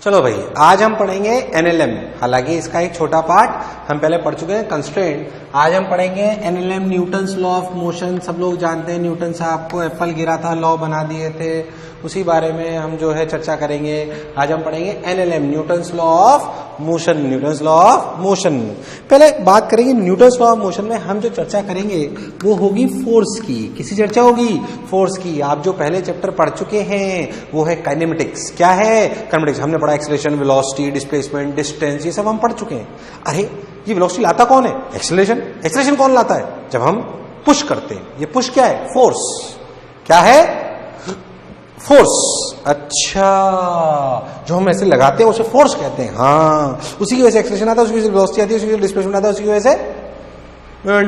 चलो भाई, आज हम पढ़ेंगे एनएलएम। हालांकि इसका एक छोटा पार्ट हम पहले पढ़ चुके हैं, कंस्ट्रेंट। आज हम पढ़ेंगे NLM, Newton's law of motion. सब लोग जानते हैं न्यूटन साहब को एप्पल गिरा था, लॉ बना दिए थे, उसी बारे में हम जो है चर्चा करेंगे। आज हम पढ़ेंगे NLM, Newton's law of motion. Newton's law of motion पहले बात करेंगे। न्यूटन्स लॉ ऑफ मोशन में हम जो चर्चा करेंगे वो होगी फोर्स की। किसी चर्चा होगी? फोर्स की। आप जो पहले चैप्टर पढ़ चुके हैं वो है काइनेमेटिक्स। क्या है काइनेमेटिक्स? हमने पढ़ा एक्सेलरेशन, वेलोसिटी, डिस्प्लेसमेंट, डिस्टेंस, ये सब हम पढ़ चुके हैं। अरे ये वेलोसिटी लाता कौन है? एक्सेलरेशन। एक्सेलरेशन कौन लाता है? जब हम पुश करते हैं। ये पुश क्या है? फोर्स। क्या है? फोर्स। अच्छा, जो हम ऐसे लगाते हैं उसे फोर्स कहते हैं। हाँ, उसी की वजह से एक्सेलरेशन आता है, उसकी वजह से वेलोसिटी आती है, उसकी वजह से डिस्प्लेसमेंट आता है, उसी की वजह से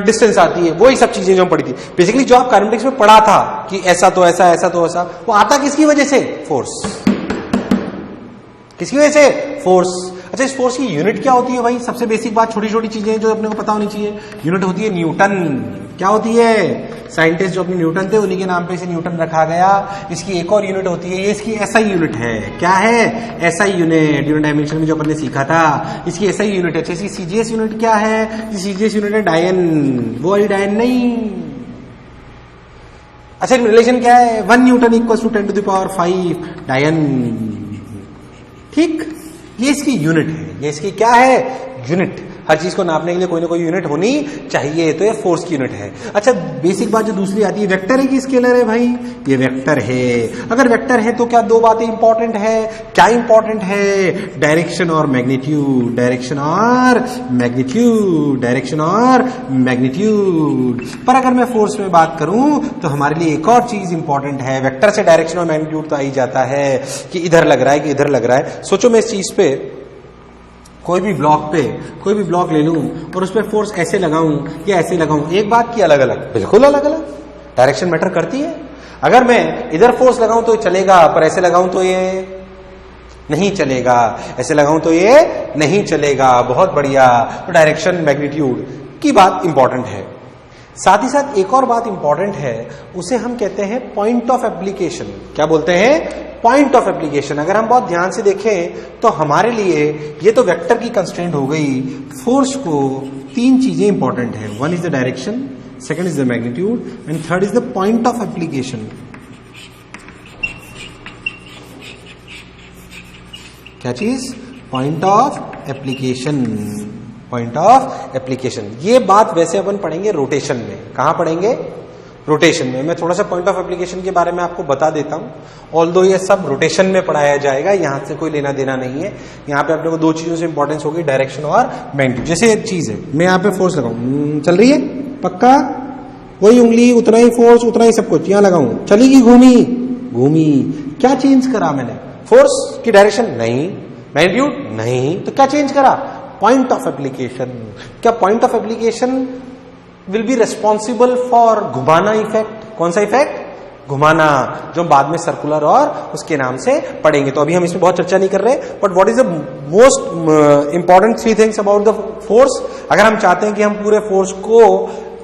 डिस्टेंस आती है। वही सब चीजें जो हम पढ़ी थी। बेसिकली जो आप काइनेमेटिक्स में पढ़ा था कि ऐसा तो ऐसा, ऐसा तो ऐसा, वो आता किसकी वजह से? फोर्स। किसकी वजह से? फोर्स। अच्छा, इस फोर्स की यूनिट क्या होती है भाई? सबसे बेसिक बात, छोटी छोटी चीजें जो अपने को पता होनी चाहिए। यूनिट होती है न्यूटन। क्या होती है? साइंटिस्ट जो अपने न्यूटन थे उन्हीं के नाम पे इसे न्यूटन रखा गया। इसकी एक और यूनिट होती है, ये इसकी एसआई यूनिट है। क्या है? SI unit. यूनिट डायमेंशन में जो अपन ने सीखा था, इसकी एसआई यूनिट है। इसकी सीजीएस यूनिट क्या है? सीजीएस यूनिट है डायन। वो वाली डायन नहीं। अच्छा, रिलेशन क्या है? 1 न्यूटन इक्वल टू 10⁵ डायन। ठीक, ये इसकी यूनिट है। ये इसकी क्या है? यूनिट। हर चीज को नापने के लिए कोई ना कोई यूनिट होनी चाहिए, तो ये फोर्स की यूनिट है। अच्छा, बेसिक बात जो दूसरी आती है, वेक्टर है कि स्केलर है भाई? ये वेक्टर है। अगर वेक्टर है तो क्या दो बातें इंपॉर्टेंट है? क्या इंपॉर्टेंट है? डायरेक्शन और मैग्नीट्यूड। डायरेक्शन और मैग्नीट्यूड। डायरेक्शन और मैग्नीट्यूड। पर अगर मैं फोर्स में बात करूं तो हमारे लिए एक और चीज इंपॉर्टेंट है। वेक्टर से डायरेक्शन और मैग्नीट्यूड तो आ ही जाता है कि इधर लग रहा है कि इधर लग रहा है। सोचो मैं इस चीज पे कोई भी ब्लॉक ले लूं और उस पर फोर्स ऐसे लगाऊं या ऐसे लगाऊं, एक बात की अलग अलग, बिल्कुल अलग अलग। डायरेक्शन मैटर करती है। अगर मैं इधर फोर्स लगाऊं तो चलेगा, पर ऐसे लगाऊं तो ये नहीं चलेगा, ऐसे लगाऊं तो ये नहीं चलेगा। बहुत बढ़िया। तो डायरेक्शन मैग्नीट्यूड की बात इंपॉर्टेंट है। साथ ही साथ एक और बात इंपॉर्टेंट है, उसे हम कहते हैं पॉइंट ऑफ एप्लीकेशन। क्या बोलते हैं? Point of application. अगर हम बहुत ध्यान से देखें तो हमारे लिए ये तो वेक्टर की कंस्ट्रेंट हो गई। फोर्स को तीन चीजें इंपॉर्टेंट है। One is the direction, second is the magnitude and third is the point of application. क्या चीज? Point of application. Point of application. ये बात वैसे अपन पढ़ेंगे रोटेशन में। कहां पढ़ेंगे? रोटेशन में। मैं थोड़ा सा पॉइंट ऑफ एप्लीकेशन के बारे में आपको बता देता हूं। ऑल्दो ये सब रोटेशन में पढ़ाया जाएगा, यहां से कोई लेना देना नहीं है। यहां पे अपने को दो चीजों से इंपॉर्टेंस होगी, डायरेक्शन और मैग्नीट्यूड। जैसे एक चीज है, मैं यहां पे फोर्स लगाऊं, चल रही है पक्का, वही उंगली, उतना ही फोर्स, उतना ही सब कुछ यहां लगाऊं, चलेगी, घूमी। क्या चेंज करा मैंने? फोर्स की डायरेक्शन नहीं, मैग्नीट्यूड नहीं, तो क्या चेंज करा? Point of application. क्या point of application will be responsible for घुमाना इफेक्ट? कौन सा इफेक्ट? घुमाना, जो बाद में सर्कुलर और उसके नाम से पढ़ेंगे। तो अभी हम इसमें बहुत चर्चा नहीं कर रहे, but what is the most important 3 things about the force? अगर हम चाहते हैं कि हम पूरे फोर्स को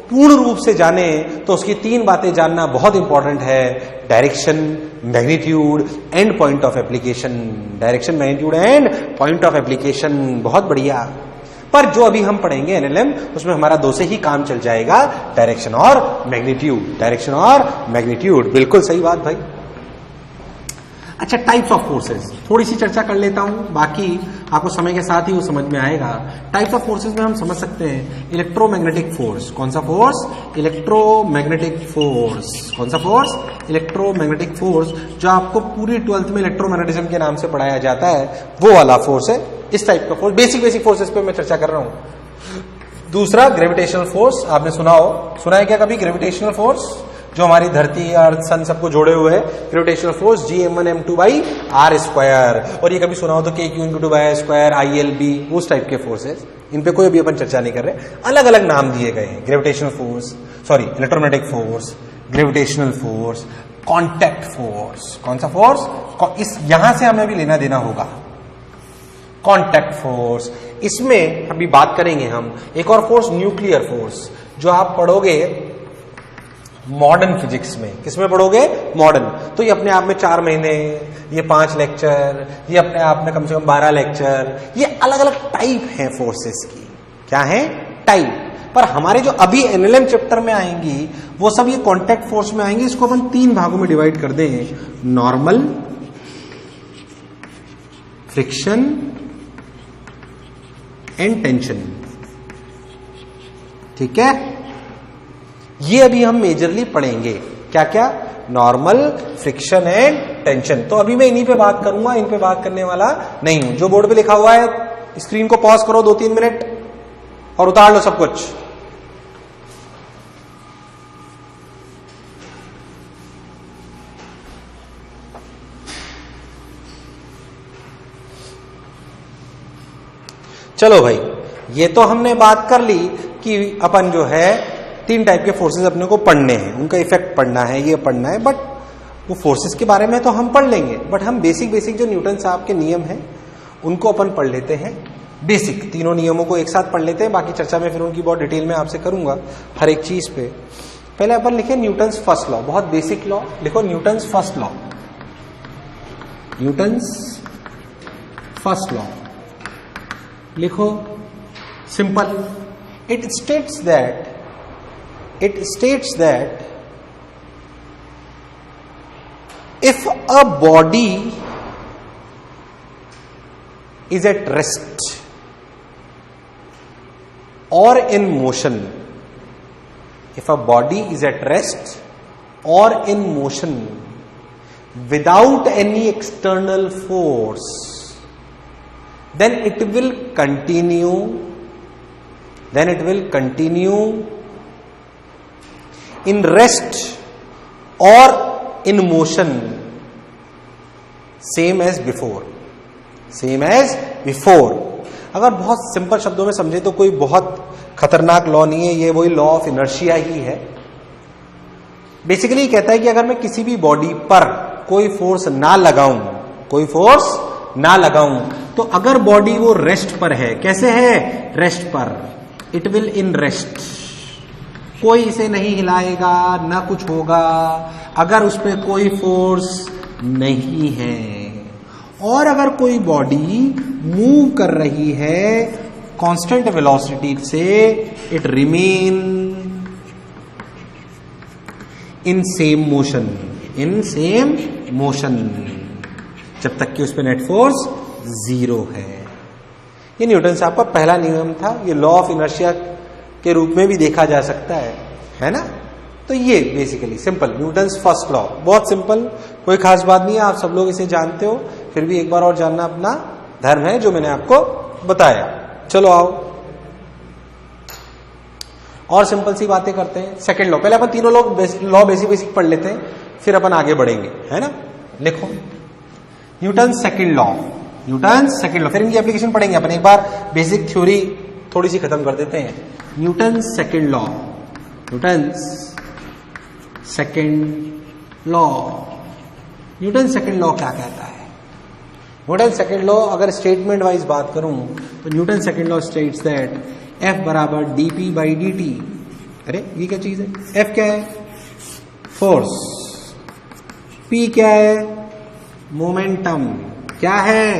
पूर्ण रूप से जाने तो उसकी 3 बातें जानना बहुत इंपॉर्टेंट है। Direction, magnitude and point of application. Direction, magnitude and point of application. बहुत बढ़िया। पर जो अभी हम पढ़ेंगे एनएलएम, उसमें हमारा 2 से ही काम चल जाएगा, डायरेक्शन और मैग्नीट्यूड। डायरेक्शन और मैग्नीट्यूड, बिल्कुल सही बात भाई। अच्छा, टाइप्स ऑफ फोर्सेस थोड़ी सी चर्चा कर लेता हूं, बाकी आपको समय के साथ ही वो समझ में आएगा। टाइप्स ऑफ फोर्सेस में हम समझ सकते हैं इलेक्ट्रोमैग्नेटिक फोर्स। कौन सा फोर्स? Electromagnetic force. कौन सा फोर्स? इलेक्ट्रोमैग्नेटिक फोर्स, जो आपको पूरी 12th में इलेक्ट्रोमैग्नेटिज्म के नाम से पढ़ाया जाता है, वो वाला फोर्स है। इस टाइप का फोर्स, बेसिक फोर्सेस पे मैं चर्चा कर रहा हूं। दूसरा ग्रेविटेशनल फोर्स, आपने सुना है क्या कभी? ग्रेविटेशनल फोर्स जो हमारी धरती और सन सबको जोड़े हुए है, ग्रेविटेशनल फोर्स G m1m2/r²। और ये कभी सुना हो तो kq2/r², ILB, उस टाइप के फोर्सेस। इन पे कोई अभी अपन चर्चा नहीं कर रहे। अलग अलग नाम दिए गए हैं। Gravitational force, electromagnetic force, gravitational force, contact force. कौन सा फोर्स? इस यहां से हमें भी लेना देना होगा, कॉन्टैक्ट फोर्स। इसमें अभी बात करेंगे हम एक और फोर्स, न्यूक्लियर फोर्स, जो आप पढ़ोगे मॉडर्न फिजिक्स में। किसमें पढ़ोगे? मॉडर्न। तो ये अपने आप में 4 महीने, ये 5 लेक्चर, ये अपने आप में कम से कम 12 लेक्चर, ये अलग अलग टाइप है फोर्सेस की। क्या है? टाइप। पर हमारे जो अभी एनएलएम चैप्टर में आएंगी वो सब ये कांटेक्ट फोर्स में आएंगी। इसको अपन 3 भागों में डिवाइड कर दें, नॉर्मल, फ्रिक्शन एंड टेंशन। ठीक है, ये अभी हम मेजरली पढ़ेंगे। क्या क्या? Normal, friction and tension. तो अभी मैं इन्हीं पे बात करूंगा, इन पे बात करने वाला नहीं हूं। जो बोर्ड पे लिखा हुआ है स्क्रीन को पॉज करो 2-3 मिनट और उतार लो सब कुछ। चलो भाई, ये तो हमने बात कर ली कि अपन जो है 3 टाइप के फोर्सेस अपने को पढ़ने हैं, उनका इफेक्ट पढ़ना है, ये पढ़ना है। बट वो फोर्सेस के बारे में तो हम पढ़ लेंगे, बट हम बेसिक जो न्यूटन साहब के नियम हैं उनको अपन पढ़ लेते हैं। बेसिक तीनों नियमों को एक साथ पढ़ लेते हैं। बाकी चर्चा में फिर उनकी बहुत डिटेल में आपसे करूंगा हर एक चीज पे। पहले अपन लिखे न्यूटन्स फर्स्ट लॉ, बहुत बेसिक लॉ लिखो, Newton's first law. Newton's first law लिखो, simple. It states that if a body is at rest or in motion, if a body is at rest or in motion without any external force, then it will continue in rest or in motion same as before। अगर बहुत simple शब्दों में समझे तो कोई बहुत खतरनाक law नहीं है, ये वही लॉ ऑफ इनर्शिया ही है। बेसिकली कहता है कि अगर मैं किसी भी बॉडी पर कोई फोर्स ना लगाऊं तो अगर बॉडी वो रेस्ट पर है, कैसे है? रेस्ट पर, इट विल इन रेस्ट, कोई इसे नहीं हिलाएगा, ना कुछ होगा अगर उस पर कोई फोर्स नहीं है। और अगर कोई बॉडी मूव कर रही है कांस्टेंट वेलोसिटी से, it remain in same motion जब तक कि उस पर नेट फोर्स 0 है। ये न्यूटन साहब का पहला नियम था। ये लॉ ऑफ इनर्शिया के रूप में भी देखा जा सकता है ना? तो ये basically simple Newton's first law, बहुत सिंपल, कोई खास बात नहीं है, आप सब लोग इसे जानते हो। फिर भी एक बार और जानना अपना धर्म है, जो मैंने आपको बताया। चलो आओ और सिंपल सी बातें करते हैं। सेकंड लॉ, पहले अपन तीनों लॉ बेसिक पढ़ लेते हैं, फिर अपन आगे बढ़ेंगे, है ना? लिखो न्यूटन्स सेकंड लॉ, फिर इनकी एप्लीकेशन पढ़ेंगे अपन। एक बार बेसिक थ्योरी थोड़ी सी खत्म कर देते हैं। न्यूटन्स सेकंड लॉ क्या कहता है? न्यूटन सेकंड लॉ अगर स्टेटमेंट वाइज बात करूं तो Newton second law states that F बराबर dp बाई dt। अरे ये क्या चीज है? F क्या है? फोर्स। P क्या है? मोमेंटम। क्या है?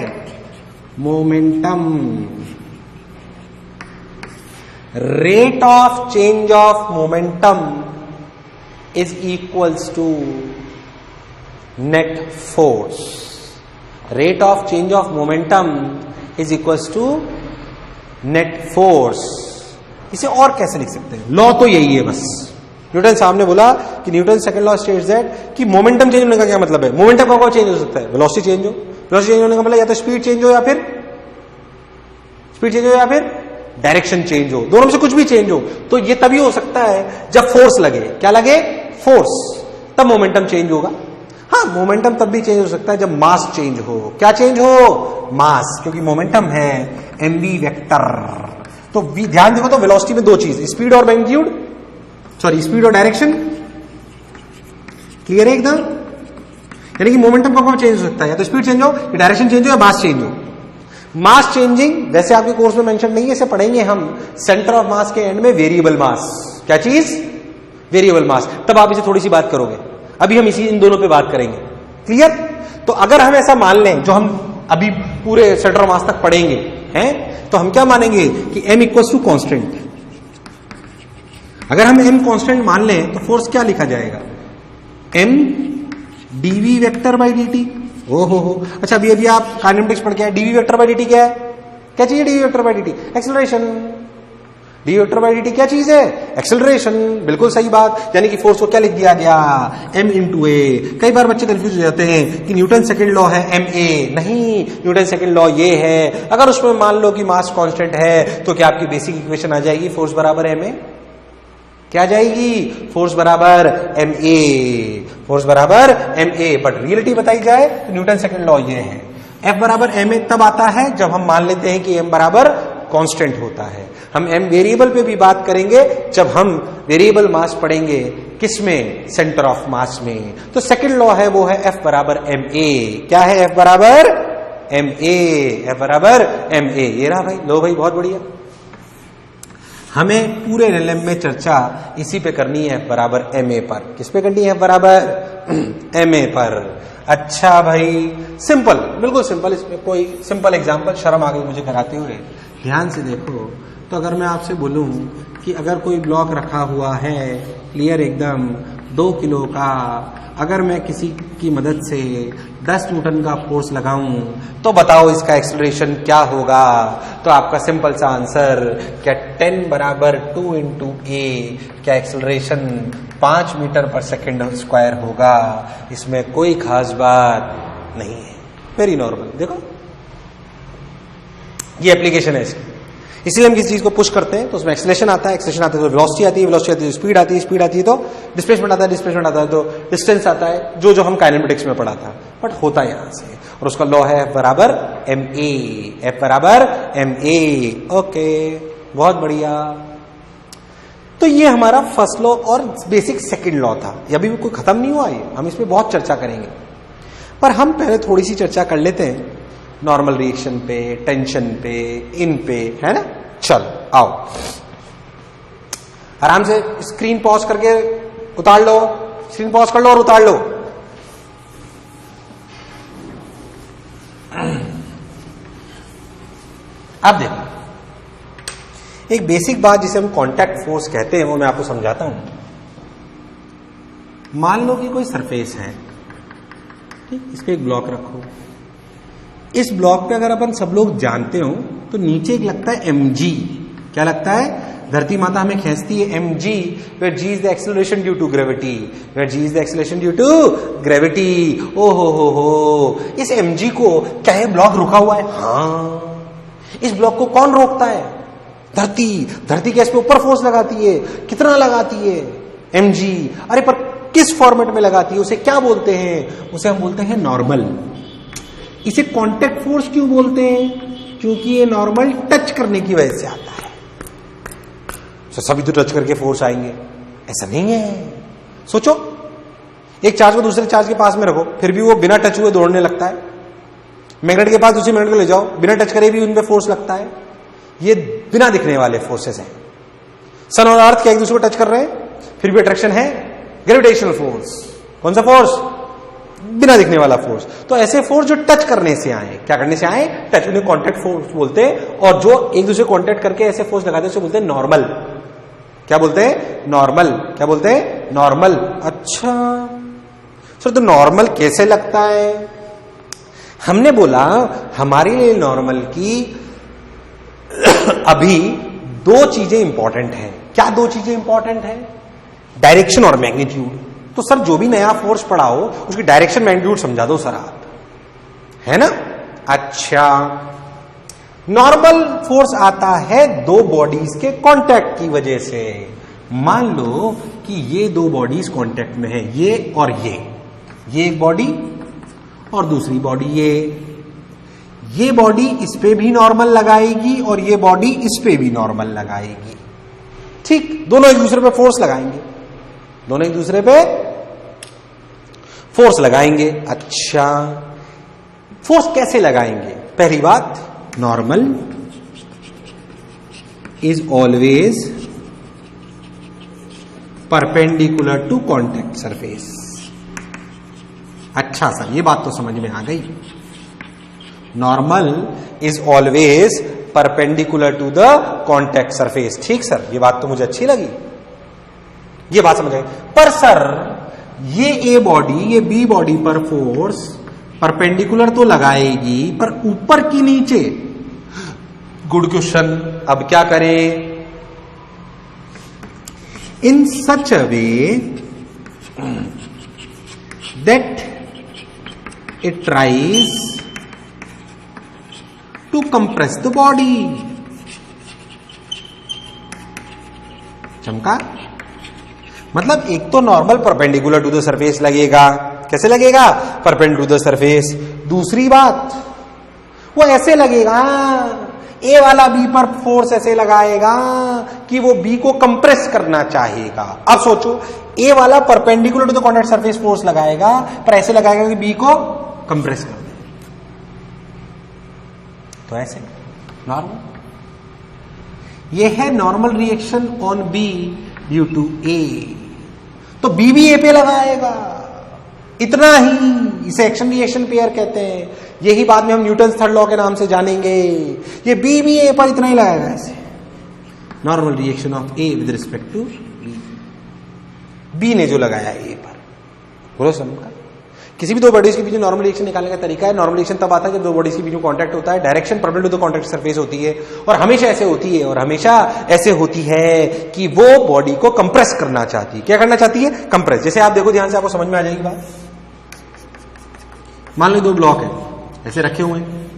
Momentum. Rate of change of momentum is equals to net force। rate of change of momentum is equals to net force। इसे और कैसे लिख सकते हैं? लॉ तो यही है बस। न्यूटन साहब ने बोला कि Newton second law states that कि मोमेंटम चेंज होने का क्या मतलब है? मोमेंटम का चेंज हो सकता है, वेलोसिटी चेंज होने का मतलब या तो स्पीड चेंज हो या फिर डायरेक्शन चेंज हो, दोनों में से कुछ भी चेंज हो। तो ये तभी हो सकता है जब फोर्स लगे। क्या लगे? फोर्स, तब मोमेंटम चेंज होगा। हाँ, मोमेंटम तब भी चेंज हो सकता है जब मास चेंज हो। क्या चेंज हो? मास, क्योंकि मोमेंटम है mv वेक्टर। तो ध्यान देखो तो वेलोसिटी में 2 चीज, स्पीड और मैग्नीट्यूड, स्पीड और डायरेक्शन। क्लियर है एकदम? यानी कि मोमेंटम का चेंज हो सकता है, या तो स्पीड चेंज हो, या डायरेक्शन चेंज हो, या मास चेंज हो। मास चेंजिंग वैसे आपके कोर्स में मेंशन नहीं है, इसे पढ़ेंगे हम सेंटर ऑफ मास के एंड में, वेरिएबल मास। क्या चीज? वेरिएबल मास, तब आप इसे थोड़ी सी बात करोगे। अभी हम इन दोनों पे बात करेंगे। क्लियर? तो अगर हम ऐसा मान लें, जो हम अभी पूरे सेंटर मास तक पढ़ेंगे हैं, तो हम क्या मानेंगे कि m इक्वल्स टू कॉन्स्टेंट। अगर हम m कॉन्स्टेंट मान लें तो फोर्स क्या लिखा जाएगा? m dv vector by dt। हो अच्छा, अभी आप काइनेमेटिक्स पढ़ के आए, dv वेक्टर बाई dt क्या है? क्या चीज है dv vector by dt? Acceleration. dv vector by dt क्या चीज है? एक्सेलरेशन। बिल्कुल सही बात। यानी कि फोर्स को क्या लिख दिया गया? m इंटू ए। कई बार बच्चे कंफ्यूज हो जाते हैं कि न्यूटन सेकंड लॉ है ma। नहीं, न्यूटन सेकंड लॉ ये है। अगर उसमें मान लो कि मास कांस्टेंट है तो क्या आपकी बेसिक इक्वेशन आ जाएगी? फोर्स बराबर ma। क्या जाएगी? फोर्स बराबर ma। फोर्स बराबर ma। बट रियलिटी बताई जाए तो न्यूटन सेकंड लॉ ये है। F बराबर ma तब आता है जब हम मान लेते हैं कि m बराबर कांस्टेंट होता है। हम m वेरिएबल पे भी बात करेंगे जब हम वेरिएबल मास पढ़ेंगे। किसमें? सेंटर ऑफ मास में। तो सेकंड लॉ है वो है F बराबर ma। क्या है? F बराबर ma। F बराबर ma। ये रहा भाई। लो भाई, बहुत बढ़िया। हमें पूरे एलएलएम में चर्चा इसी पे करनी है, F बराबर ma पर। किस पे करनी है? F बराबर ma पर। अच्छा भाई, सिंपल, बिल्कुल सिंपल। इसमें कोई सिंपल एग्जांपल, शर्म आ गई मुझे कराते हुए। ध्यान से देखो, तो अगर मैं आपसे बोलूं कि अगर कोई ब्लॉक रखा हुआ है क्लियर एकदम 2 किलो का, अगर मैं किसी की मदद से 10 न्यूटन का फोर्स लगाऊं तो बताओ इसका एक्सेलरेशन क्या होगा? तो आपका सिंपल सा आंसर, क्या 10 बराबर 2 इंटू ए, क्या एक्सेलरेशन 5 मीटर पर सेकेंड स्क्वायर होगा। इसमें कोई खास बात नहीं है, वेरी नॉर्मल। देखो, ये एप्लीकेशन है इसकी। इसलिए हम किसी चीज को पुश करते हैं तो उसमें एक्सेलरेशन आता है, एक्सेलरेशन आता है तो वेलोसिटी आती है, वेलोसिटी आती है तो स्पीड आती है, स्पीड आती है तो डिस्प्लेसमेंट आता है, डिस्प्लेसमेंट आता है तो डिस्टेंस आता है, जो हम काइनेमेटिक्स में पढ़ा था। बट होता है यहां से, और उसका लॉ है F बराबर ma। F बराबर ma। ओके, बहुत बढ़िया। तो ये हमारा फर्स्ट लॉ और बेसिक सेकंड लॉ था। ये अभी भी कोई खत्म नहीं हुआ, ये हम इसमें बहुत चर्चा करेंगे। पर हम पहले थोड़ी सी चर्चा कर लेते हैं नॉर्मल रिएक्शन पे, टेंशन पे, इन पे, है ना। चल आओ, आराम से स्क्रीन पॉज करके उतार लो, स्क्रीन पॉज कर लो और उतार लो। अब देखो, एक बेसिक बात जिसे हम कांटेक्ट फोर्स कहते हैं वो मैं आपको समझाता हूं। मान लो कि कोई सरफेस है, ठीक, इस पे एक ब्लॉक रखो। इस ब्लॉक पे अगर अपन सब लोग जानते हो तो नीचे एक लगता है mg। क्या लगता है? धरती माता हमें खींचती है mg, where g is the acceleration due to gravity, where g is the acceleration due to gravity। ओ हो, इस mg को क्या है? ब्लॉक रुका हुआ है। हाँ, इस ब्लॉक को कौन रोकता है? धरती। धरती क्या इस पे ऊपर फोर्स लगाती है? कितना लगाती है? mg। अरे पर किस फॉर्मेट में लगाती है? उसे क्या बोलते हैं? उसे हम बोलते हैं नॉर्मल। इसे कांटेक्ट फोर्स क्यों बोलते हैं? क्योंकि ये नॉर्मल टच करने की वजह से आता है। तो सभी तो टच करके फोर्स आएंगे, ऐसा नहीं है। सोचो, एक चार्ज को दूसरे चार्ज के पास में रखो, फिर भी वो बिना टच हुए दौड़ने लगता है। मैग्नेट के पास दूसरे मैग्नेट को ले जाओ, बिना टच करे भी उन पे फोर्स लगता है। ये बिना दिखने वाले फोर्सेस हैं। सन और अर्थ क्या एक दूसरे को टच कर रहे हैं, फिर भी अट्रैक्शन है। ग्रेविटेशनल फोर्स, कौन सा फोर्स? बिना दिखने वाला फोर्स। तो ऐसे फोर्स जो टच करने से आए, क्या करने से आए? टच, उन्हें कांटेक्ट फोर्स बोलते हैं। और जो एक दूसरे को कांटेक्ट करके ऐसे फोर्स लगाते हैं उसे बोलते हैं नॉर्मल। क्या बोलते हैं? नॉर्मल। क्या बोलते हैं? नॉर्मल। अच्छा सर, तो नॉर्मल कैसे लगता है? हमने बोला हमारे लिए नॉर्मल की अभी 2 चीजें इंपॉर्टेंट हैं। क्या 2 चीजें इंपॉर्टेंट हैं? डायरेक्शन और मैग्नीट्यूड। तो सर, जो भी नया फोर्स पढ़ाओ उसकी डायरेक्शन मैग्नीट्यूड समझा दो सर आप, है ना। अच्छा, नॉर्मल फोर्स आता है 2 बॉडीज के कांटेक्ट की वजह से। मान लो कि ये 2 बॉडीज कांटेक्ट में है, ये और ये एक बॉडी और दूसरी बॉडी ये बॉडी इस पे भी नॉर्मल लगाएगी और ये बॉडी इस पे भी नॉर्मल लगाएगी। ठीक, दोनों एक दूसरे पे फोर्स लगाएंगे, दोनों एक दूसरे पे फोर्स लगाएंगे। अच्छा, फोर्स कैसे लगाएंगे? पहली बात, normal is always perpendicular to contact surface. अच्छा सर, ये बात तो समझ में आ गई। Normal is always perpendicular to the contact surface. ठीक सर, ये बात तो मुझे अच्छी लगी, ये बात समझ आई। पर सर ये ए बॉडी, ये बी बॉडी पर फोर्स परपेंडिकुलर तो लगाएगी, पर ऊपर की नीचे। Good question. अब क्या करें? In such a way that it tries to compress the body. चमका? मतलब एक तो normal perpendicular to the surface लगेगा। कैसे लगेगा? Perpendicular to the surface. दूसरी बात, वो ऐसे लगेगा, ए वाला बी पर फोर्स ऐसे लगाएगा कि वो बी को कंप्रेस करना चाहेगा। अब सोचो, ए वाला perpendicular to the contact surface force लगाएगा, पर ऐसे लगाएगा कि बी को कंप्रेस कर दे। तो ऐसे नॉर्मल, ये है normal reaction on B due to A. तो बी भी ए पे लगाएगा, इतना ही। इसे एक्शन रिएक्शन पेयर कहते हैं। यही बाद में हम न्यूटन थर्ड लॉ के नाम से जानेंगे। ये बी भी ए पर इतना ही लगाएगा ऐसे। Normal reaction of A with respect to B. B ने जो लगाया ए पर, बोलो समझ। किसी भी दो बॉडीज के बीच में नॉर्मल रिएक्शन निकालने का तरीका है। नॉर्मल रिएक्शन तब आता है जब दो बॉडीज के बीच में कांटेक्ट होता है, direction perpendicular to the contact surface होती है, और हमेशा ऐसे होती है, और हमेशा ऐसे होती है कि वो बॉडी को कंप्रेस करना चाहती है। क्या करना चाहती है? कंप्रेस। जैसे आप देखो ध्यान से, आपको समझ में आ जाएगी बात। मान लो दो ब्लॉक है, ऐसे रखे हुए हैं,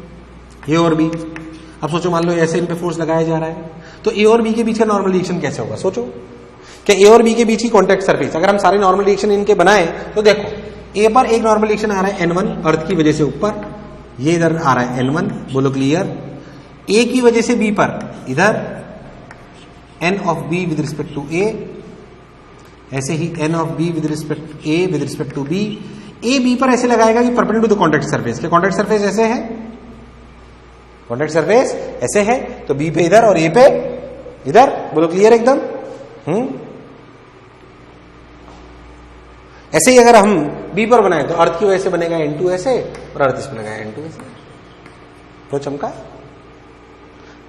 ए और बी। अब सोचो, मान लो ऐसे इन पे फोर्स लगाया जा रहा है, तो ए और बी के बीच का नॉर्मल रिएक्शन कैसे होगा? सोचो, क्या ए और बी के बीच की कांटेक्ट सरफेस, अगर हम सारे नॉर्मल रिएक्शन इनके बनाए तो देखो, ए पर एक नॉर्मल रिएक्शन आ रहा है N1 अर्थ की वजह से ऊपर, ये इधर आ रहा है N1, बोलो क्लियर। ए की वजह से बी पर इधर N of B with respect to A, ऐसे ही N of B with respect A with respect to B. A B पर ऐसे लगाएगा कि perpendicular to the contact surface. क्या कॉन्टैक्ट सरफेस ऐसे है? कॉन्टैक्ट सरफेस ऐसे है, तो बी पे इधर और ए पे इधर, बोलो क्लियर एकदम। ऐसे ही अगर हम बी पर बनाए तो अर्थ की वजह से बनेगा N2 ऐसे, और अर्थ इस पर लगाएगा N2 ऐसे। तो चमका।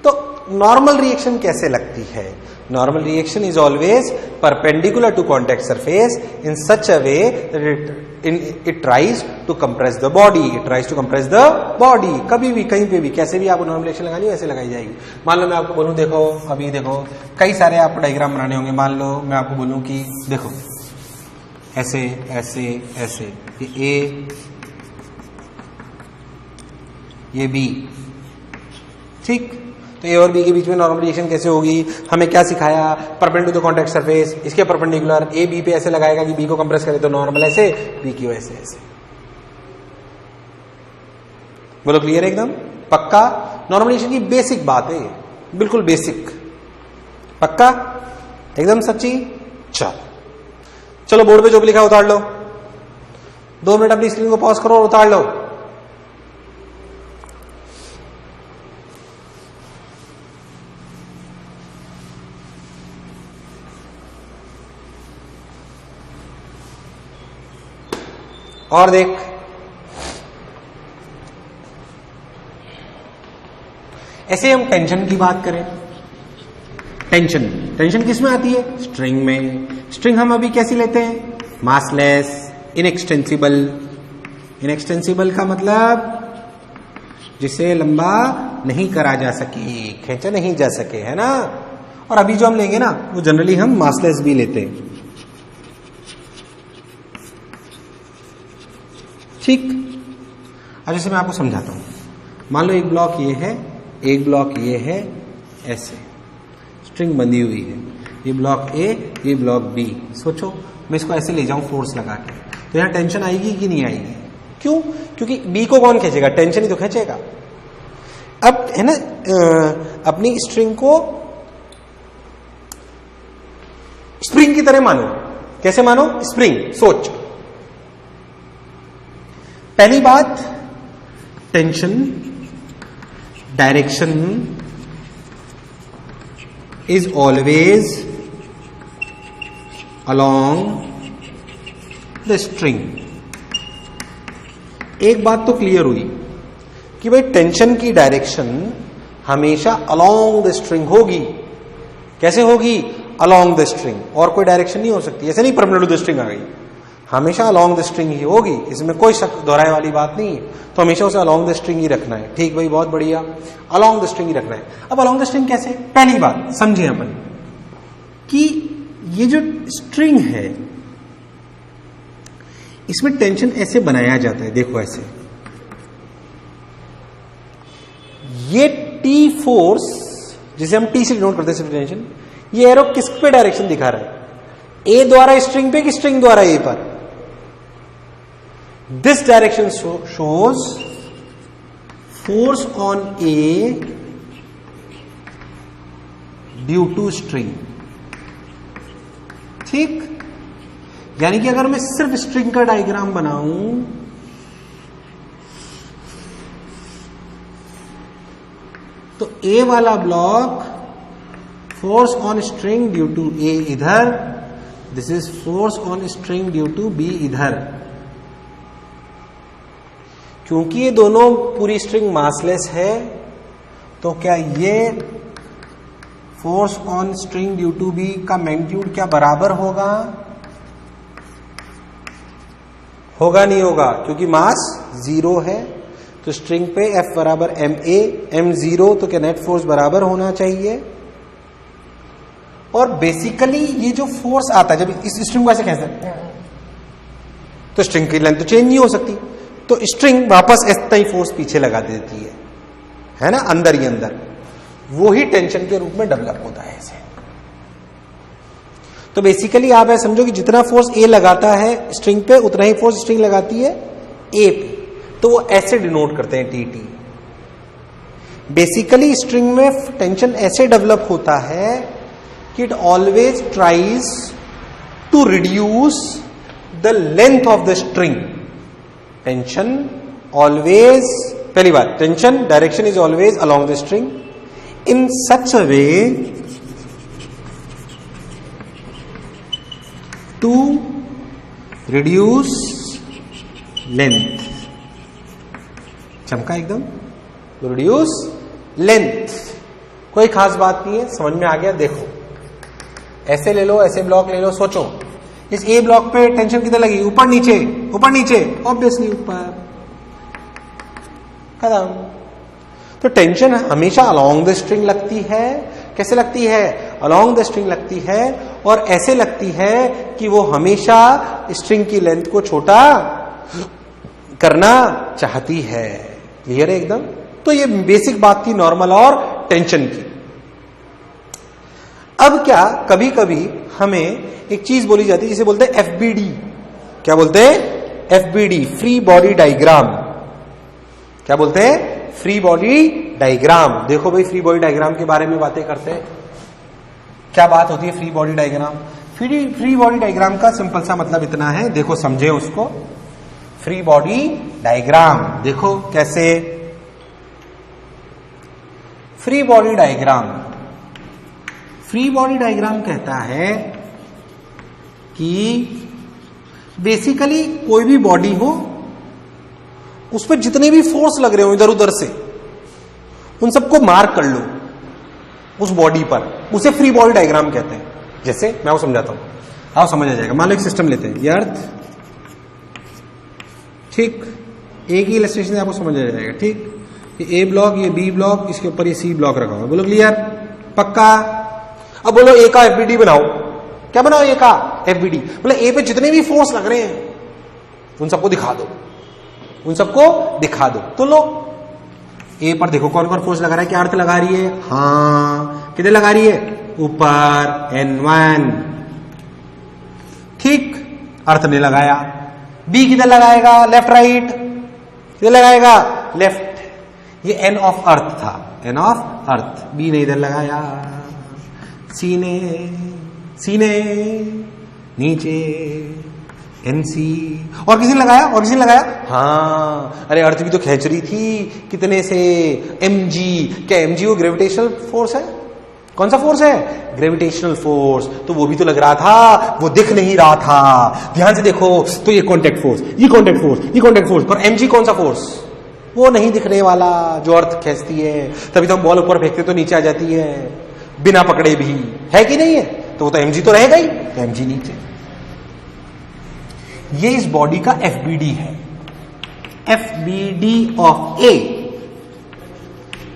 तो नॉर्मल रिएक्शन कैसे लगती है? Normal reaction is always perpendicular to contact surface in such a way that it tries to compress the body. It tries to compress the body. कभी भी, कहीं पे भी, कैसे भी आपको नॉर्मल रिएक्शन लगानी हो ऐसे लगाई जाएगी। मान लो मैं आपको बोलूं, देखो अभी देखो, कई सारे आपको डायग्राम बनाने होंगे। मान लो मैं आपको बोलूं कि देखो ऐसे ऐसे ऐसे, ये ए, ये बी, ठीक। तो ए और बी के बीच में नॉर्मल रिएक्शन कैसे होगी? हमें क्या सिखाया? परपेंडिकुलर टू कॉन्टैक्ट सरफेस, इसके परपेंडिकुलर ए बी पे ऐसे लगाएगा कि बी को कंप्रेस करे, तो नॉर्मल ऐसे, बी की ऐसे ऐसे। बोलो क्लियर एकदम? पक्का? नॉर्मल रिएक्शन की बेसिक बात है, बिल्कुल बेसिक। पक्का? एकदम सच्ची? चलो बोर्ड पे जो भी लिखा उतार लो। 2 मिनट अपनी स्क्रीन को पॉज करो और उतार लो। और देख, ऐसे हम टेंशन की बात करें। टेंशन किस में आती है? स्ट्रिंग में। स्ट्रिंग हम अभी कैसी लेते हैं? Massless, inextensible. इनएक्सटेंसिबल का मतलब जिसे लंबा नहीं करा जा सके, खींचा नहीं जा सके, है ना। और अभी जो हम लेंगे ना, वो जनरली हम मासलेस भी लेते हैं, ठीक। अब जैसे मैं आपको समझाता हूं, मान लो एक ब्लॉक ये है, एक ब्लॉक ये है, ऐसे स्ट्रिंग बंधी हुई है, ये ब्लॉक ए, ये ब्लॉक बी। सोचो मैं इसको ऐसे ले जाऊं फोर्स लगा के, तो यहां टेंशन आएगी कि नहीं आएगी? क्यों? क्योंकि बी को कौन खींचेगा? टेंशन ही तो खींचेगा। अब है ना, अपनी स्ट्रिंग को स्प्रिंग की तरह मानो। कैसे मानो? स्प्रिंग। सोच, पहली बात, tension, direction is always along the string. एक बात तो क्लियर हुई कि भाई टेंशन की डायरेक्शन हमेशा अलोंग द स्ट्रिंग होगी। कैसे होगी? अलोंग द स्ट्रिंग, और कोई डायरेक्शन नहीं हो सकती। ऐसे नहीं परपेंडिकुलर टू द स्ट्रिंग आ गई, हमेशा अलोंग द स्ट्रिंग ही होगी, इसमें कोई शक दोहराए वाली बात नहीं है। तो हमेशा उसे अलोंग द स्ट्रिंग ही रखना है। ठीक भाई, बहुत बढ़िया, अलोंग द स्ट्रिंग ही रखना है। अब अलोंग द स्ट्रिंग कैसे? पहली बात समझे अपन कि ये जो स्ट्रिंग है इसमें टेंशन ऐसे बनाया जाता है, देखो ऐसे। ये टी फोर्स जिसे हम टी से डिनोट करते हैं सिर्फ टेंशन, ये एरो किस पे डायरेक्शन दिखा रहा है? ए द्वारा स्ट्रिंग पे कि स्ट्रिंग द्वारा ए पर? This direction shows force on A due to string. ठीक, यानी कि अगर मैं सिर्फ स्ट्रिंग का डायग्राम बनाऊं तो ए वाला block force on string due to A इधर, this is force on string due to B इधर। क्योंकि ये दोनों पूरी स्ट्रिंग मासलेस है तो क्या ये force on string due to B का मैग्नीट्यूड क्या बराबर होगा? होगा नहीं होगा, क्योंकि मास 0 है। तो स्ट्रिंग पे F बराबर ma, m 0, तो क्या नेट फोर्स बराबर होना चाहिए। और बेसिकली ये जो फोर्स आता है जब इस स्ट्रिंग को ऐसे खींचते हैं तो स्ट्रिंग की लेंथ तो चेंज नहीं हो सकती, तो स्ट्रिंग वापस इतना ही फोर्स पीछे लगा देती है ना, अंदर ही अंदर। वो ही टेंशन के रूप में डेवलप होता है ऐसे। तो बेसिकली आप ऐसा समझो कि जितना फोर्स ए लगाता है स्ट्रिंग पे उतना ही फोर्स स्ट्रिंग लगाती है ए पे, तो वो ऐसे डिनोट करते हैं टी टी। बेसिकली स्ट्रिंग में टेंशन ऐसे डेवलप होता है कि it always tries to reduce the length of the string. Tension always, पहली बात, tension direction is always along the string in such a way to reduce length. चमका एकदम, reduce length. कोई खास बात नहीं है, समझ में आ गया। देखो ऐसे ले लो, ऐसे ब्लॉक ले लो, सोचो इस ए ब्लॉक पे टेंशन किधर लगी? ऊपर नीचे, ऊपर नीचे, ऑब्वियसली ऊपर, खत्म। तो टेंशन हमेशा अलोंग द स्ट्रिंग लगती है। कैसे लगती है? अलोंग द स्ट्रिंग लगती है, और ऐसे लगती है कि वो हमेशा स्ट्रिंग की लेंथ को छोटा करना चाहती है। क्लियर है एकदम? तो ये बेसिक बात थी नॉर्मल और टेंशन की। अब क्या, कभी कभी हमें एक चीज बोली जाती है जिसे बोलते हैं एफबीडी। क्या बोलते हैं? FBD, free body diagram. क्या बोलते हैं? Free body diagram. देखो भाई, फ्री बॉडी डायग्राम के बारे में बातें करते हैं। क्या बात होती है free body diagram? Free body diagram का सिंपल सा मतलब इतना है, देखो समझे उसको। फ्री बॉडी डायग्राम देखो कैसे। Free body diagram, free body diagram कहता है कि बेसिकली कोई भी बॉडी हो, उस पर जितने भी फोर्स लग रहे हो इधर उधर से, उन सबको मार्क कर लो उस बॉडी पर, उसे फ्री बॉडी डायग्राम कहते हैं। जैसे मैं वो समझाता हूं, आओ समझ आ जाएगा। मान लो एक सिस्टम लेते हैं, ये अर्थ, ठीक, एक ही इलस्ट्रेशन से आपको समझ आ जाएगा। ठीक, ये ए ब्लॉक, ये बी ब्लॉक, इसके ऊपर ये सी ब्लॉक रखा हुआ। बोलो क्लियर? पक्का? अब बोलो ए का एफबीडी बनाओ। क्या बनाओ? ए का एफबीडी। बोले ए पे जितने भी फोर्स लग रहे हैं उन सबको दिखा दो, उन सबको दिखा दो। तो लो ए पर देखो कौन कौन फोर्स लगा रहा है। क्या अर्थ लगा रही है? हाँ, किधर लगा रही है? ऊपर, N1। ठीक, अर्थ ने लगाया। बी किधर लगाएगा? Left right. किधर लगाएगा? लेफ्ट। ये एन ऑफ अर्थ था, एन ऑफ अर्थ। बी ने इधर लगाया। सी ने नीचे, एनसी। और किसी ने लगाया? और किसी ने लगाया? हाँ, अरे अर्थ भी तो खींच रही थी कितने से? mg। क्या mg वो ग्रेविटेशनल फोर्स है? कौन सा फोर्स है? Gravitational force. तो वो भी तो लग रहा था, वो दिख नहीं रहा था। ध्यान से देखो तो ये कॉन्टेक्ट फोर्स, ये कॉन्टेक्ट फोर्स, ये कॉन्टेक्ट फोर्स, पर mg कौन सा फोर्स? वो नहीं दिखने वाला जो अर्थ खींचती है। तभी तो हम बॉल ऊपर फेंकते तो नीचे आ जाती है बिना पकड़े भी, है कि नहीं है? तो वो तो mg तो रहेगा ही, तो mg नीचे। ये इस बॉडी का FBD है, FBD ऑफ A,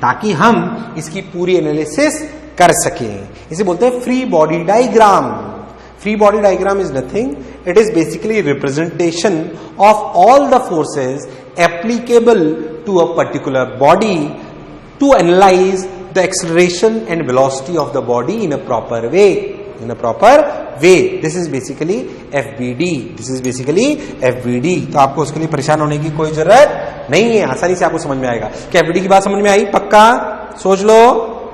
ताकि हम इसकी पूरी एनालिसिस कर सकें। इसे बोलते हैं free body diagram. Free body diagram is nothing, it is basically representation of all the forces applicable to a particular body to analyse the acceleration and velocity of the body in a proper way. In a proper way, this is basically FBD। This is basically FBD। तो आपको उसके लिए परेशान होने की कोई जरूरत नहीं है, आसानी से आपको समझ में आएगा। क्या FBD की बात समझ में आई? पक्का सोच लो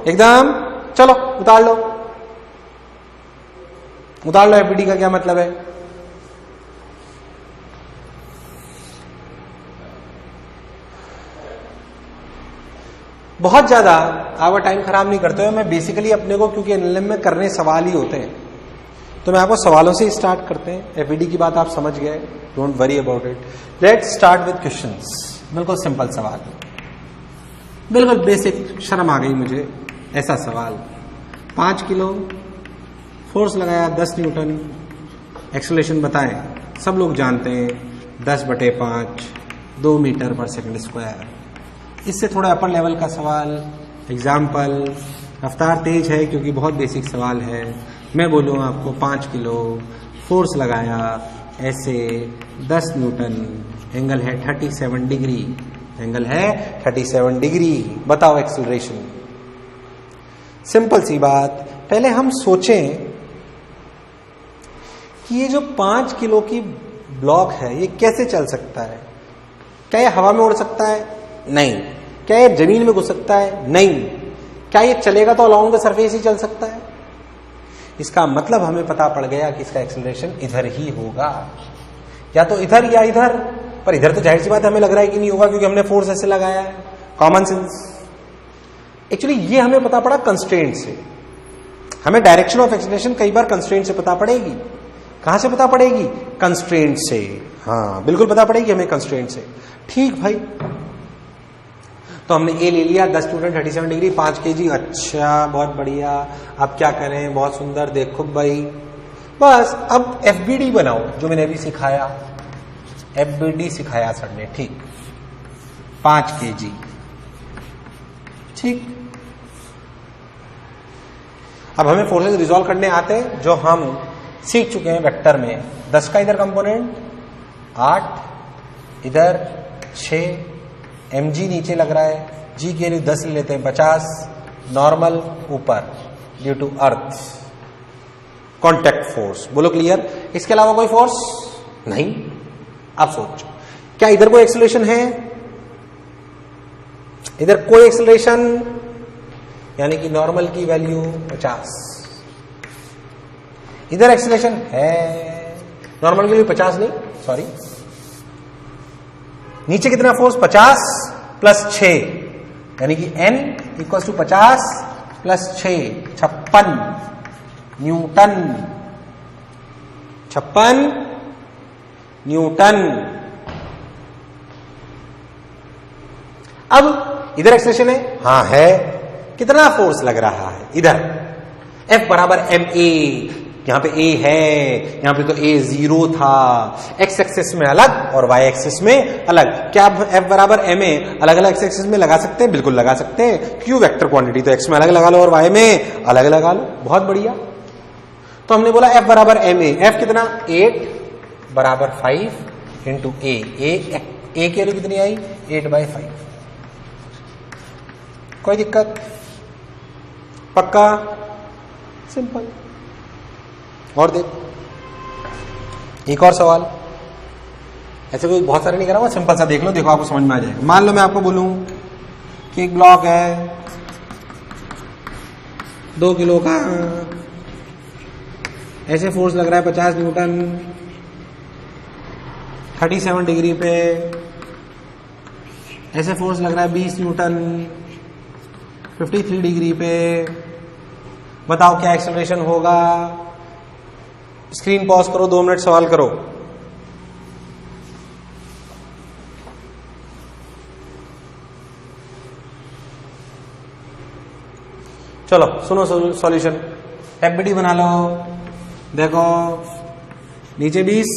एकदम। चलो उतार लो, उतार लो FBD का क्या मतलब है। बहुत ज्यादा आपका टाइम खराब नहीं करते हुए मैं बेसिकली अपने को, क्योंकि एनएलएम में करने सवाल ही होते हैं, तो मैं आपको सवालों से ही स्टार्ट करते हैं। FBD की बात आप समझ गए, don't worry about it. Let's start with questions. बिल्कुल सिंपल सवाल, बिल्कुल बेसिक, शर्म आ गई मुझे ऐसा सवाल। 5 किलो फोर्स लगाया, 10 न्यूटन, एक्सेलरेशन बताएं। सब लोग जानते हैं 10/5, 2 मीटर पर सेकंड स्क्वायर। इससे थोड़ा अपर लेवल का सवाल, एग्जाम्पल, रफ्तार तेज है क्योंकि बहुत बेसिक सवाल है। मैं बोलूँ आपको 5 किलो फोर्स लगाया ऐसे, 10 न्यूटन, एंगल है 37 डिग्री, एंगल है 37 डिग्री, बताओ एक्सेलरेशन। सिंपल सी बात, पहले हम सोचें कि ये जो 5 किलो की ब्लॉक है ये कैसे चल सकता है? क्या ये हवा में उड़ सकता है? नहीं। क्या ये जमीन में घुस सकता है? नहीं। क्या ये चलेगा तो अलोंग द सरफेस ही चल सकता है? इसका मतलब हमें पता पड़ गया कि इसका एक्सेलरेशन इधर ही होगा, या तो इधर या इधर। पर इधर तो जाहिर सी बात हमें लग रहा है कि नहीं होगा क्योंकि हमने फोर्स ऐसे लगाया है, कॉमन सेंस। एक्चुअली ये हमें पता पड़ा कंस्ट्रेंट से। हमें डायरेक्शन ऑफ एक्सेलरेशन कई बार कंस्ट्रेंट से पता पड़ेगी। कहां से पता पड़ेगी? कंस्ट्रेंट से। हाँ बिल्कुल पता पड़ेगी हमें कंस्ट्रेंट से। ठीक भाई, तो हमने ए ले लिया, 10 न्यूटन, 37 डिग्री, 5 kg। अच्छा बहुत बढ़िया, अब क्या करें? बहुत सुंदर, देखो भाई बस अब FBD बनाओ, जो मैंने अभी सिखाया। FBD सिखाया सर ने, ठीक, 5 kg, ठीक। अब हमें फोर्सेस रिजॉल्व करने आते हैं जो हम सीख चुके हैं वेक्टर में। 10 का इधर कंपोनेंट 8, इधर 6, mg नीचे लग रहा है, g के लिए 10 ले लेते हैं, 50, नॉर्मल ऊपर due to earth, contact force. बोलो क्लियर? इसके अलावा कोई फोर्स नहीं। अब सोचो, क्या इधर कोई एक्सेलरेशन है? इधर कोई एक्सेलरेशन, यानी कि नॉर्मल की वैल्यू 50। इधर एक्सेलरेशन है, नॉर्मल की वैल्यू 50 नहीं, सॉरी, नीचे कितना फोर्स? 50 प्लस 6, यानी कि n equal to 50 plus 6, 56 newton. 56 newton. अब इधर एक्सेलरेशन है? हाँ है। कितना फोर्स लग रहा है इधर? F बराबर ma। यहां पे a है, यहां पे तो a 0 था। x एक्सिस में अलग और y एक्सिस में अलग। क्या F बराबर ma अलग अलग x एक्सिस में लगा सकते हैं? बिल्कुल लगा सकते हैं। क्यों? वेक्टर क्वांटिटी तो x में अलग लगा लो और y में अलग लगा लो। बहुत बढ़िया। तो हमने बोला F बराबर ma। F कितना? 8 बराबर 5 इंटू a के लिए कितनी आई? 8/5। कोई दिक्कत? पक्का? सिंपल। और देख, एक और सवाल, ऐसे कोई बहुत सारे नहीं करा हुआ, सिंपल सा देख लो, देखो आपको समझ में आ जाएगा। मान लो मैं आपको बोलूं कि एक ब्लॉक है 2 किलो का, ऐसे फोर्स लग रहा है 50 न्यूटन, 37 डिग्री पे, ऐसे फोर्स लग रहा है 20 न्यूटन 53 डिग्री पे, बताओ क्या एक्सेलरेशन होगा। स्क्रीन पॉज करो, 2 मिनट सवाल करो। चलो सुनो सॉल्यूशन। एफबीडी बना लो। देखो नीचे 20,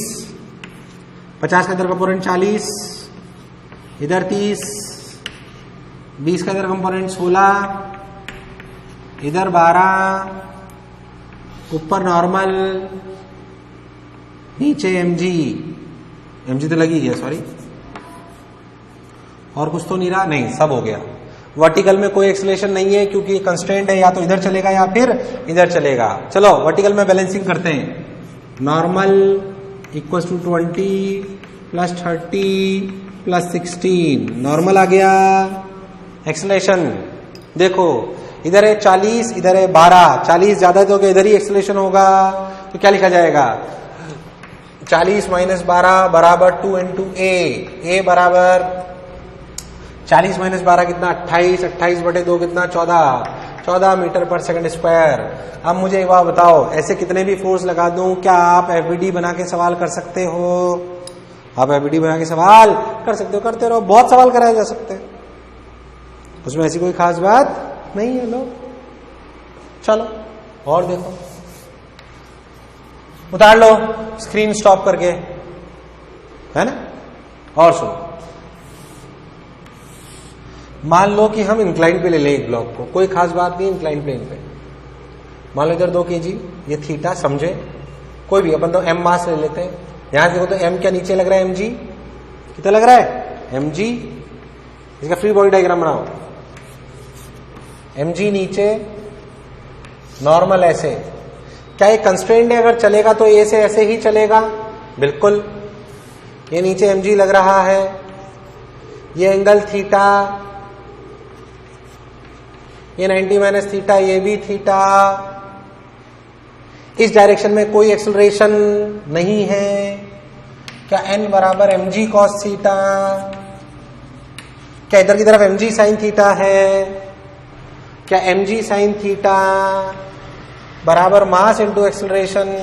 50 का इधर कंपोनेंट 40, इधर 30, 20 का इधर कंपोनेंट 16, इधर 12, ऊपर नॉर्मल, नीचे एमजी तो लगी है, सॉरी, और कुछ तो नहीं रहा, नहीं सब हो गया। वर्टिकल में कोई एक्सेलरेशन नहीं है क्योंकि कंस्ट्रेंट है, या तो इधर चलेगा या फिर इधर चलेगा। चलो वर्टिकल में बैलेंसिंग करते हैं। Normal equals to 20 plus 30 plus 16, normal आ गया। एक्सेलरेशन देखो इधर है 40, इधर है 12, 40 ज्यादा तो इधर ही एक्सेलरेशन होगा, तो क्या लिखा जाएगा? 40 माइनस 12 बराबर 2 इंटू ए बराबर 40 माइनस 12 कितना 28, 28 बटे 2 कितना 14 मीटर पर सेकंड स्क्वायर। अब मुझे एक बात बताओ, ऐसे कितने भी फोर्स लगा दूं, क्या आप एफबीडी बना के सवाल कर सकते हो? आप एफबीडी बना के सवाल कर सकते हो, करते रहो, बहुत सवाल कराए जा सकते हैं, उसमें ऐसी कोई खास बात नहीं है। लोग चलो और देखो, उतार लो स्क्रीन स्टॉप करके, है ना। और सुनो, मान लो कि हम इंक्लाइन पे ले लें एक ब्लॉक को, कोई खास बात नहीं, इंक्लाइन प्लेन पे मान लो इधर 2 kg, ये थीटा, समझे, कोई भी, अपन तो एम मास ले लेते हैं। यहां देखो तो एम क्या नीचे लग रहा है, mg कितना लग रहा है, mg। इसका फ्री बॉडी डायग्राम बनाओ, mg नीचे, नॉर्मल ऐसे। क्या ये कंस्ट्रेंट है? अगर चलेगा तो ए से ऐसे ही चलेगा, बिल्कुल। ये नीचे mg लग रहा है, ये एंगल थीटा, ये 90 माइनस थीटा, ये भी थीटा। इस डायरेक्शन में कोई एक्सेलरेशन नहीं है। क्या n बराबर mg cos थीटा? क्या इधर की तरफ mg sin थीटा है? क्या mg sin थीटा बराबर मास इंटू एक्सेलरेशन?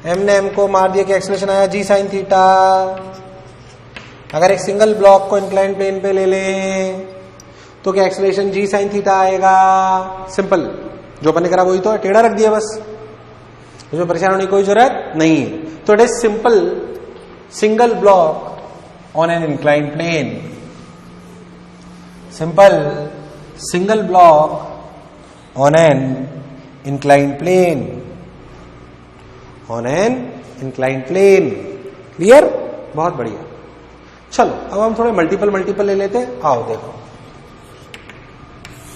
m ने m को मार दिया कि एक्सेलरेशन आया g sin थीटा। अगर एक सिंगल ब्लॉक को इंक्लाइन प्लेन पे ले लें तो क्या एक्सेलरेशन g sin थीटा आएगा? सिंपल, जो अपन ने करा वही तो है, टेढ़ा रख दिया बस, उसमें परेशान होने की कोई जरूरत नहीं है। तो it is simple single block on an incline plane, simple single block on an incline plane, on an incline plane. Clear? बहुत बढ़िया। चलो अब हम थोड़े मल्टीपल ले लेते हैं। आओ देखो,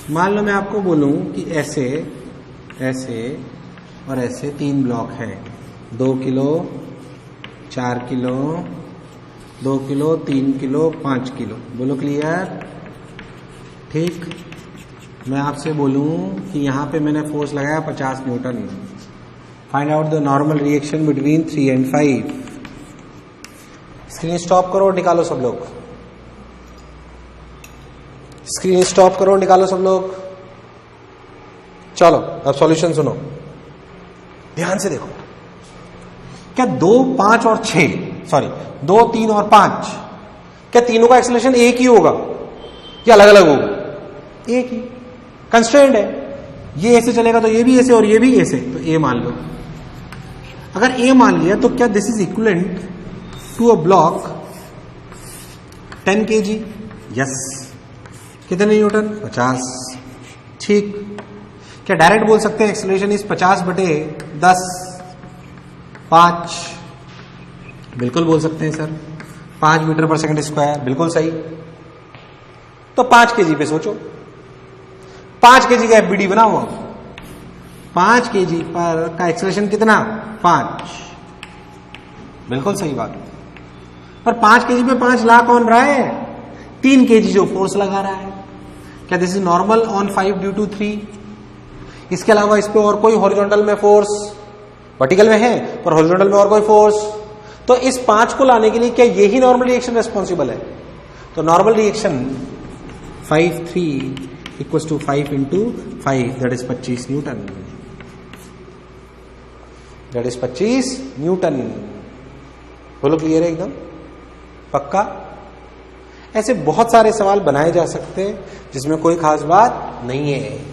मान लो मैं आपको बोलूं कि ऐसे ऐसे और ऐसे 3 ब्लॉक हैं, 2 kilo, 4 kilo, 2 kilo, 3 kilo, 5 kilo. बोलो क्लियर? ठीक। मैं आपसे बोलूं कि यहां पे मैंने फोर्स लगाया 50 Newton. Find out the normal reaction between 3 and 5। Screen stop करो, निकालो सब लोग, स्क्रीन स्टॉप करो, निकालो सब लोग। चलो अब सॉल्यूशन सुनो, ध्यान से देखो। क्या 2, 5 और 6, सॉरी 2, 3 और 5, क्या तीनों का एक्सेलरेशन एक ही होगा या अलग अलग होगा? एक ही। कंस्ट्रेंट है, ये ऐसे चलेगा तो ये भी ऐसे और ये भी ऐसे, तो ए मान लो। अगर ए मान लिया तो क्या this is equivalent to a block 10 kg? Yes. कितने न्यूटन? 50। ठीक। क्या डायरेक्ट बोल सकते हैं एक्सेलरेशन इज 50 बटे 10, 5? बिल्कुल बोल सकते हैं सर, 5 मीटर पर सेकंड स्क्वायर, बिल्कुल सही। तो 5 kg पे सोचो, 5 kg का एफबीडी बनाओ। 5 kg पर का एक्सेलरेशन कितना? 5। बिल्कुल सही बात। पर 5 kg पे 5 ला कौन रहा है? 3 kg जो फोर्स लगा रहा है। क्या this is normal on 5 due to 3? इसके अलावा इस पे और कोई हॉरिजॉन्टल में फोर्स, वर्टिकल में है पर हॉरिजॉन्टल में और कोई फोर्स, तो इस 5 को लाने के लिए क्या यही नॉर्मल रिएक्शन रेस्पॉन्सिबल है? तो normal reaction 5, 3 equals to 5 into 5, that is 25 newton. That is 25 newton. बोलो क्लियर है एकदम पक्का? ऐसे बहुत सारे सवाल बनाए जा सकते हैं जिसमें कोई खास बात नहीं है।